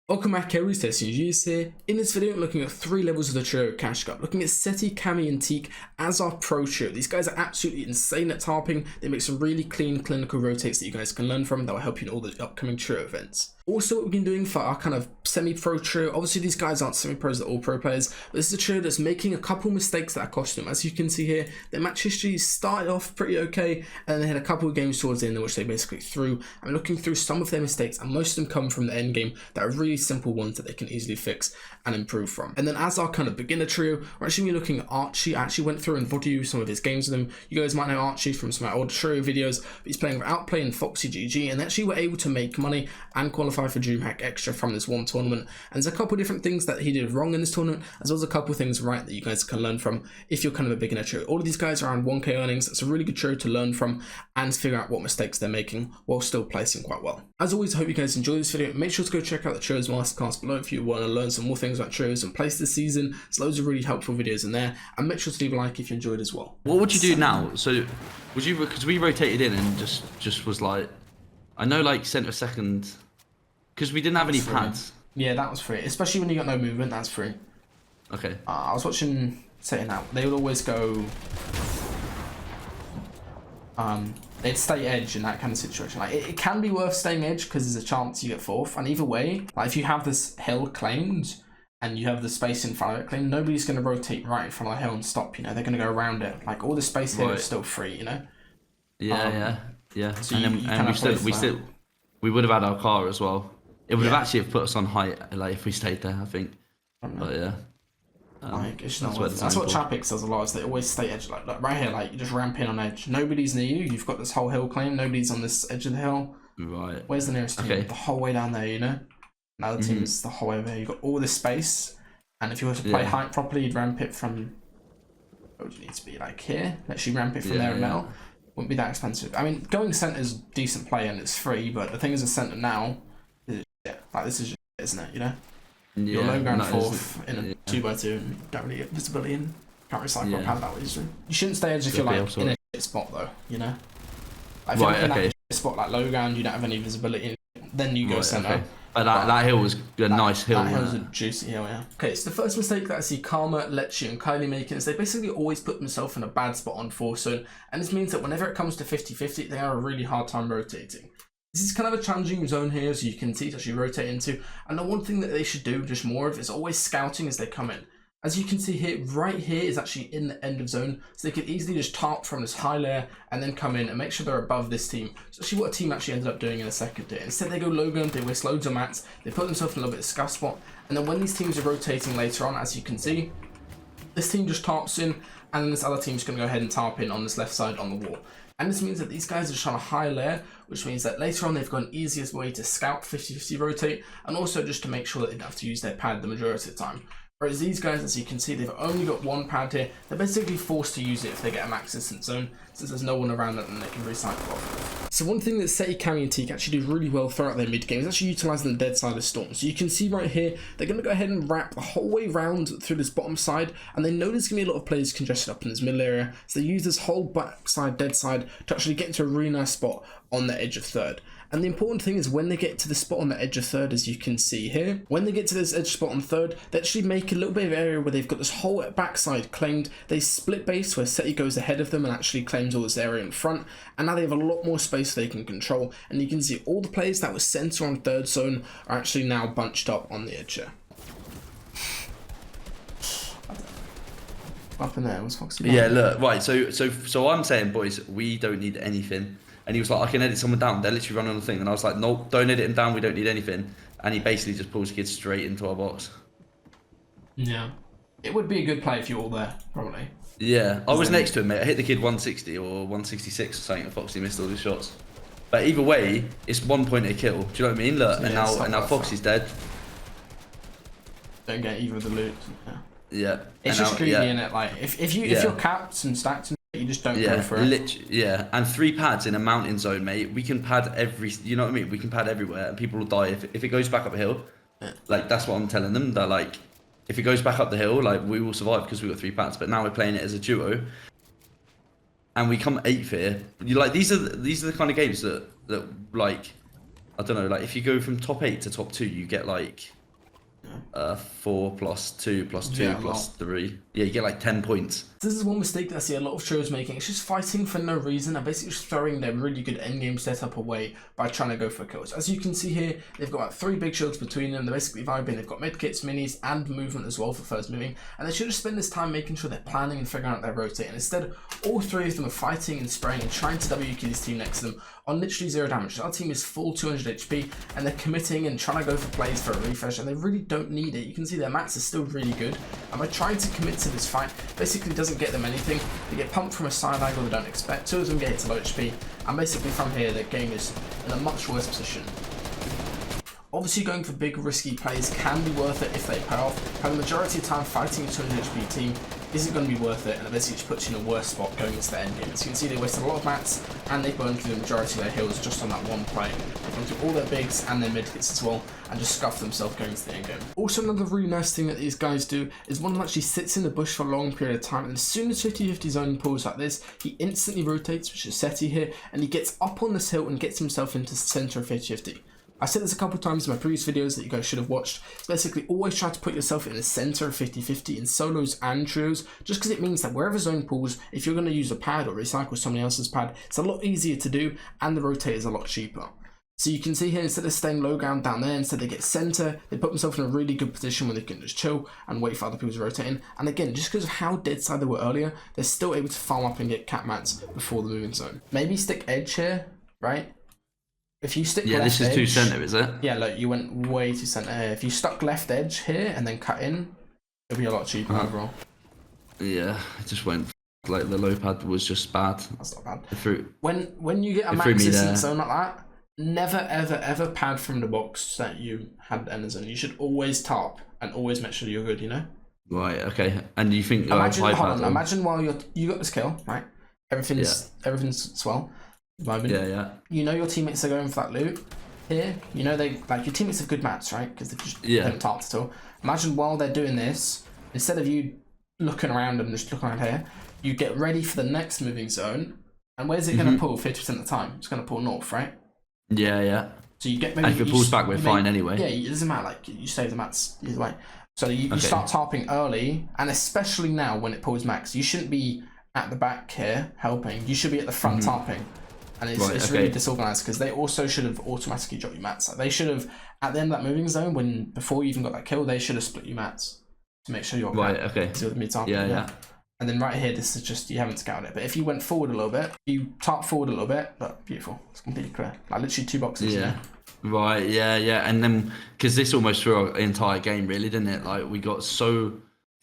Welcome back everyone, DestinysJesus here. In this video, I'm looking at 3 levels of the trio cash cup. Looking at Seti, Kami and Teak as our pro trio. These guys are absolutely insane at tarping. They make some really clean clinical rotates that you guys can learn from that will help you in all the upcoming trio events. Also, what we've been doing for our kind of semi-pro trio, obviously these guys aren't semi-pros, they're all pro players, but this is a trio that's making a couple mistakes that are costing them. As you can see here, their match history started off pretty okay, and then they had a couple of games towards the end in which they basically threw. I'm looking through some of their mistakes, and most of them come from the end game that are really simple ones that they can easily fix and improve from. And then as our kind of beginner trio, we're actually looking at Archie. I actually went through and videoed some of his games with him. You guys might know Archie from some of my old trio videos, but he's playing with Outplay and Foxy GG, and they actually were able to make money and qualify for DreamHack Extra from this one tournament. And there's a couple of different things that he did wrong in this tournament, as well as a couple of things right that you guys can learn from if you're kind of a beginner trio. All of these guys are around 1k earnings. It's a really good trio to learn from and figure out what mistakes they're making while still placing quite well. As always, I hope you guys enjoy this video. Make sure to go check out the trios masterclass below if you want to learn some more things about trios and place this season. There's loads of really helpful videos in there, and make sure to leave a like if you enjoyed as well. What would you do now? So would you, because we rotated in and just was like, I know like centre second, because we didn't have any pads. Yeah, that was free, especially when you got no movement. That's free. Okay. I was watching setting out. They would always go. They'd stay edge in that kind of situation. Like it can be worth staying edge because there's a chance you get fourth. And either way, like if you have this hill claimed and you have the space in front of it claimed, nobody's going to rotate right in front of the hill and stop. You know, they're going to go around it. Like all the space here is still free. You know. Yeah. So and we would have had our car as well. It would have actually put us on height, like if we stayed there, I think. But yeah. Like it's not that's what Chapix does a lot, is they always stay edge, like right here, like you just ramp in on edge. Nobody's near you, you've got this whole hill claim, nobody's on this edge of the hill. Right. Where's the nearest team? The whole way down there, you know? Another team is the whole way over here. You've got all this space, and if you were to play height properly, you'd ramp it from, what would you need to be, like here? Let you ramp it from there and metal. Wouldn't be that expensive. I mean, going centre's decent play and it's free, but the thing is a centre now, like this is just, isn't it, you know? You're low going fourth in a 2x2 and don't really get visibility and can't really cycle pad that way easily. You shouldn't stay edge if you're like in a shit spot though, you know? Like if you're in that spot like low ground, you don't have any visibility, then you go centre. Okay. But that hill was a nice hill. That hill's a juicy hill, yeah. Okay, so the first mistake that I see Karma, Lecce and Kylie making is they basically always put themselves in a bad spot on 4 zone, and this means that whenever it comes to 50-50, they have a really hard time rotating. This is kind of a challenging zone here, as you can see, to actually rotate into. And the one thing that they should do just more of is always scouting as they come in. As you can see here, right here is actually in the end of zone, so they could easily just tarp from this high layer and then come in and make sure they're above this team. So actually what a team actually ended up doing in a second here. Instead they go low gun, they waste loads of mats, they put themselves in a little bit of scuff spot, and then when these teams are rotating later on, as you can see, this team just tarps in, and then this other team's going to go ahead and tarp in on this left side on the wall. And this means that these guys are just on a high layer, which means that later on they've got an easiest way to scout 50-50 rotate, and also just to make sure that they don't have to use their pad the majority of the time. Whereas these guys, as you can see, they've only got one pad here. They're basically forced to use it if they get a max distance zone, since there's no one around that and they can recycle off. So one thing that Seti, Kami and Teak actually do really well throughout their mid game is actually utilising the dead side of Storm. So you can see right here, they're going to go ahead and wrap the whole way round through this bottom side, and they know there's going to be a lot of players congested up in this middle area, so they use this whole back side, dead side, to actually get into a really nice spot on the edge of third. And the important thing is when they get to the spot on the edge of third, as you can see here, when they get to this edge spot on third, they actually make a little bit of area where they've got this whole backside claimed. They split base where Seti goes ahead of them and actually claims all this area in front, and now they have a lot more space they can control. And you can see all the players that were center on third zone are actually now bunched up on the edge here. Up in there was Foxy. Yeah, look, right. So I'm saying, boys, we don't need anything. And he was like, I can edit someone down. They're literally running on the thing. And I was like, nope, don't edit him down. We don't need anything. And he basically just pulls kids straight into our box. Yeah. It would be a good play if you were all there, probably. Yeah. I was next to him, mate. I hit the kid 160 or 166 or something, and Foxy missed all his shots. But either way, it's 1 point a kill. Do you know what I mean? Look, and now Foxy's dead. Don't get either of the loot. Yeah. It's just greedy, innit? Like, if you're capped and stacked, you just don't go for it. And 3 pads in a mountain zone, mate. We can pad you know what I mean? We can pad everywhere, and people will die if it goes back up a hill. Like, that's what I'm telling them. That like, if it goes back up the hill, like, we will survive because we've got 3 pads. But now we're playing it as a duo, and we come 8th here. You like these are the kind of games that like I don't know, like if you go from top 8 to top 2, you get like 4 plus 2 plus 2 plus 3. Yeah, you get like 10 points. This is one mistake that I see a lot of shows making. It's just fighting for no reason and basically just throwing their really good endgame setup away by trying to go for kills. As you can see here, they've got about 3 big shields between them. They're basically vibing. They've got medkits, minis, and movement as well for first moving. And they should have spent this time making sure they're planning and figuring out their rotate. And instead, all 3 of them are fighting and spraying and trying to WQ this team next to them on literally 0 damage. Our team is full 200 HP and they're committing and trying to go for plays for a refresh, and they really don't need it. You can see their mats are still really good. And by trying to commit to this fight, basically doesn't get them anything. They get pumped from a side angle they don't expect. 2 of them get hit to low HP, and basically from here their game is in a much worse position. Obviously going for big risky plays can be worth it if they pay off, but the majority of the time fighting a 200 HP team isn't going to be worth it, and it basically just puts you in a worse spot going into the endgame. As you can see, they wasted a lot of mats and they burned through the majority of their heals just on that one play. They've gone through all their bigs and their mid hits as well and just scuffed themselves going into the endgame. Also, another really nice thing that these guys do is one of them actually sits in the bush for a long period of time, and as soon as 50-50 zone pulls like this, he instantly rotates, which is SETI here, and he gets up on this hill and gets himself into the center of 50-50. I said this a couple of times in my previous videos that you guys should have watched. It's basically always try to put yourself in the center of 50-50 in solos and trios, just because it means that wherever zone pulls, if you're going to use a pad or recycle somebody else's pad, it's a lot easier to do and the rotate is a lot cheaper. So you can see here, instead of staying low ground down there, instead they get center, they put themselves in a really good position where they can just chill and wait for other people to rotate in. And again, just because of how dead side they were earlier, they're still able to farm up and get cap mats before the moving zone. Maybe stick edge here, right? If you stick left this is edge, too center, is it? Yeah, look, you went way too center here. If you stuck left edge here and then cut in, it'll be a lot cheaper overall. Yeah, it just went like the low pad was just bad. That's not bad. Threw, when you get a max distance zone like that, never ever pad from the box that you had end zone. You should always tarp and always make sure you're good, you know? Right, okay. And you think imagine while you got this kill, right? Everything's swell. Yeah. You know your teammates are going for that loot here. You know they like your teammates have good mats, right? Because they just haven't tarped at all. Imagine while they're doing this, instead of you looking around and just looking around here, you get ready for the next moving zone. And where's it going to pull 50% of the time? It's going to pull north, right? Yeah. So you get maybe. And if it pulls back, we're fine anyway. Yeah, it doesn't matter. Like you save the mats either way. So you start tarping early, and especially now when it pulls max, you shouldn't be at the back here helping. You should be at the front tarping. And it's really disorganized because they also should have automatically dropped you mats. Like they should have, at the end of that moving zone, before you even got that kill, they should have split you mats to make sure you're okay. So with yeah. And then right here, this is just, you haven't scouted it. But if you went forward a little bit, you tarp forward a little bit, but beautiful. It's completely clear. Like literally 2 boxes. Yeah. Right, yeah. And then, because this almost threw our entire game, really, didn't it? Like we got so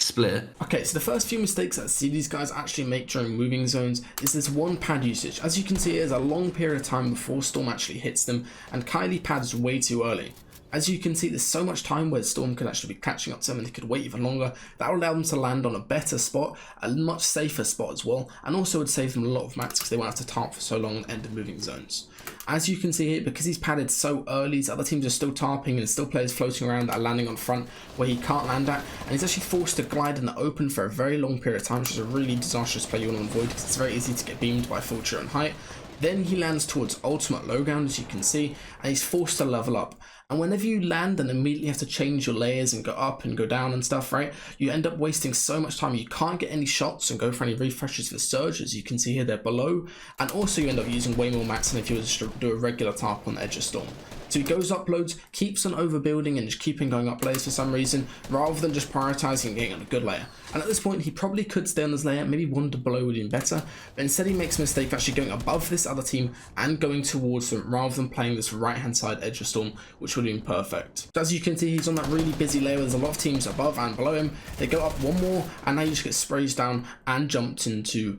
split. Okay, so the first few mistakes that I see these guys actually make during moving zones is this one pad usage. As you can see, it is a long period of time before Storm actually hits them, and Kylie pads way too early. As you can see, there's so much time where Storm could actually be catching up to them and they could wait even longer. That would allow them to land on a better spot, a much safer spot as well, and also would save them a lot of mats because they won't have to tarp for so long and end of moving zones. As you can see here, because he's padded so early, his other teams are still tarping and still players floating around that are landing on front where he can't land at, and he's actually forced to glide in the open for a very long period of time, which is a really disastrous play you want to avoid because it's very easy to get beamed by full turret and height. Then he lands towards ultimate low ground, as you can see, and he's forced to level up. And whenever you land and immediately have to change your layers and go up and go down and stuff, right, you end up wasting so much time. You can't get any shots and go for any refreshes for surge, as you can see here, they're below. And also you end up using way more mats than if you were to do a regular tarp on the edge of Storm. So he goes up loads, keeps on overbuilding and just keeping going up layers for some reason, rather than just prioritizing and getting on a good layer. And at this point, he probably could stay on this layer, maybe one to below would have been better, but instead he makes a mistake of actually going above this other team and going towards them, rather than playing this right-hand side edge of Storm, which would have been perfect. So as you can see, he's on that really busy layer, there's a lot of teams above and below him. They go up one more, and now he just gets sprays down and jumped into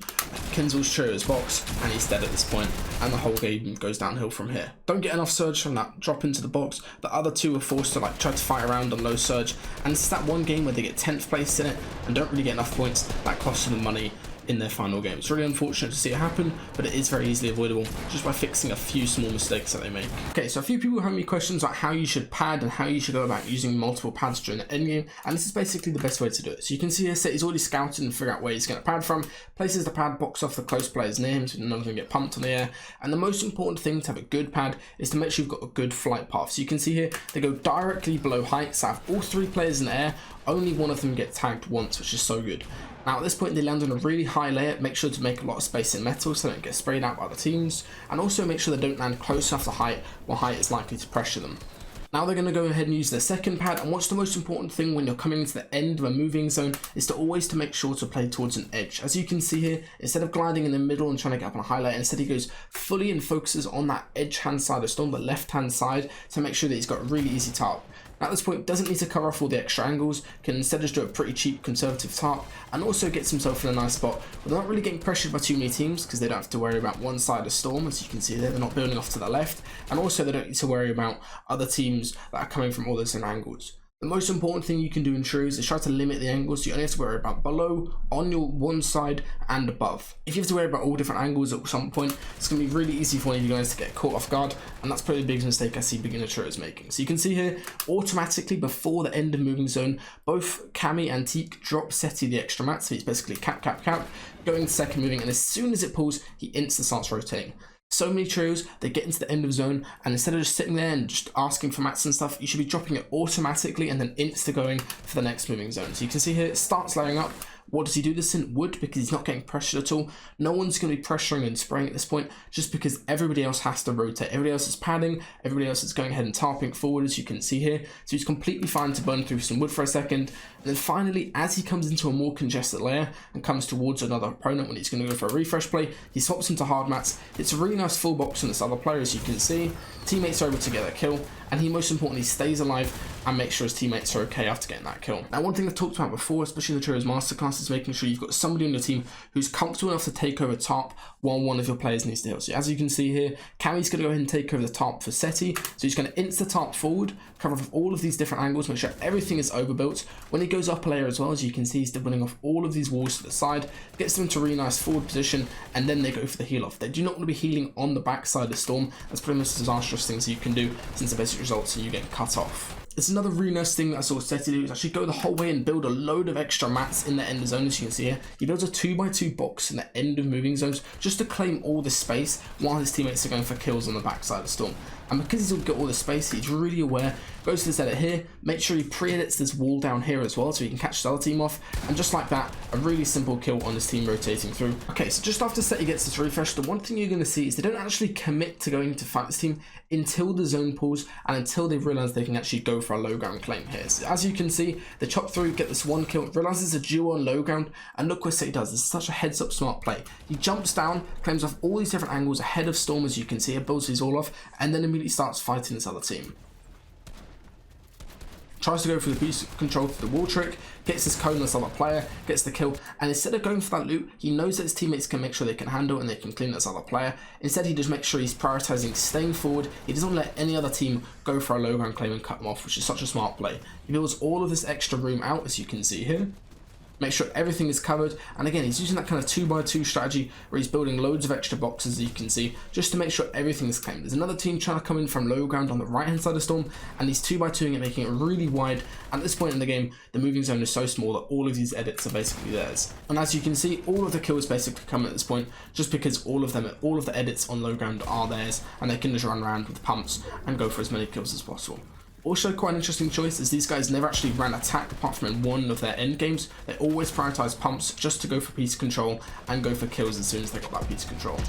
Kinzel's Trio's box, and he's dead at this point, and the whole game goes downhill from here. Don't get enough surge from that drop into the box. The other two are forced to like try to fight around on low surge, and it's that one game where they get 10th place in it and don't really get enough points. That costs them money. in their final game. It's really unfortunate to see it happen, but it is very easily avoidable just by fixing a few small mistakes that they make. Okay, so a few people have me questions about how you should pad and how you should go about using multiple pads during the endgame, and this is basically the best way to do it. So you can see here, City's already scouted and figure out where he's going to pad from, places the pad, box off the close players near him so none of them get pumped on the air, and the most important thing to have a good pad is to make sure you've got a good flight path. So you can see here, they go directly below height, so have all 3 players in the air, only one of them gets tagged once, which is so good. Now at this point they land on a really high layer, make sure to make a lot of space in metal so they don't get sprayed out by other teams, and also make sure they don't land close enough to height where height is likely to pressure them. Now they're going to go ahead and use their second pad, and what's the most important thing when you're coming into the end of a moving zone is to always to make sure to play towards an edge. As you can see here, instead of gliding in the middle and trying to get up on a high layer, instead he goes fully and focuses on that edge hand side of storm, the left hand side, to make sure that he's got a really easy tarp. At this point, doesn't need to cover off all the extra angles, can instead just do a pretty cheap conservative tarp, and also gets himself in a nice spot without not really getting pressured by too many teams, because they don't have to worry about one side of storm. As you can see there, they're not building off to the left, and also they don't need to worry about other teams that are coming from all those different angles. The most important thing you can do in Shrews is try to limit the angles, so you only have to worry about below, on your one side, and above. If you have to worry about all different angles at some point, it's going to be really easy for one of you guys to get caught off guard, and that's probably the biggest mistake I see beginner Shrews making. So you can see here, automatically before the end of moving zone, both Cammy and Teak drop Seti the extra mat, so he's basically cap, going to second moving, and as soon as it pulls, he instantly starts rotating. So many trios, they get into the end of zone, and instead of just sitting there and just asking for mats and stuff, you should be dropping it automatically and then insta going for the next moving zone. So you can see here, it starts layering up. What does he do this in? Wood, because he's not getting pressured at all. No one's going to be pressuring and spraying at this point, just because everybody else has to rotate. Everybody else is padding, everybody else is going ahead and tarping forward, as you can see here. So he's completely fine to burn through some wood for a second. And then finally, as he comes into a more congested layer and comes towards another opponent when he's going to go for a refresh play, he swaps into hard mats. It's a really nice full box on this other player, as you can see. Teammates are able to get a kill, and he most importantly stays alive and makes sure his teammates are okay after getting that kill. Now, one thing I've talked about before, especially in the Trios Masterclass, is making sure you've got somebody on your team who's comfortable enough to take over top while one of your players needs to heal. So as you can see here, Cammy's going to go ahead and take over the top for Seti. So he's going to insta top forward, cover off all of these different angles, make sure everything is overbuilt. When he goes up a layer as well, as you can see, he's doubling off all of these walls to the side, gets them into a really nice forward position, and then they go for the heal off. They do not want to be healing on the backside of Storm. That's pretty much disastrous things you can do, since the basic results are you getting cut off. It's another really nice thing that I saw Seti do is actually go the whole way and build a load of extra mats in the end zone. As you can see here, he builds a 2x2 box in the end of moving zones just to claim all this space while his teammates are going for kills on the backside of Storm. And because he's got all this space, he's really aware, goes to this edit here, make sure he pre-edits this wall down here as well so he can catch the other team off, and just like that, a really simple kill on his team rotating through. Okay, so just after Seti gets this refresh, the one thing you're going to see is they don't actually commit to going to fight this team until the zone pulls and until they realize they can actually go for a low ground claim here. So as you can see, they chop through, get this one kill, realizes it's a duo on low ground, and look what Seti does. It's such a heads up smart play. He jumps down, claims off all these different angles ahead of Storm, as you can see, it builds his all off, and then immediately starts fighting this other team. Tries to go for the piece control through the wall trick, gets this cone on this other player, gets the kill, and instead of going for that loot, he knows that his teammates can make sure they can handle and they can clean this other player. Instead, he just makes sure he's prioritizing staying forward. He doesn't let any other team go for a low ground claim and cut them off, which is such a smart play. He builds all of this extra room out, as you can see here. Make sure everything is covered, and again, he's using that kind of 2x2 strategy where he's building loads of extra boxes, as you can see, just to make sure everything is claimed. There's another team trying to come in from low ground on the right hand side of Storm, and he's 2x2ing it, making it really wide. And at this point in the game, the moving zone is so small that all of these edits are basically theirs. And as you can see, all of the kills basically come at this point, just because all of the edits on low ground are theirs, and they can just run around with pumps and go for as many kills as possible. Also, quite an interesting choice is these guys never actually ran attack apart from in one of their end games. They always prioritize pumps just to go for piece control and go for kills as soon as they got that piece control.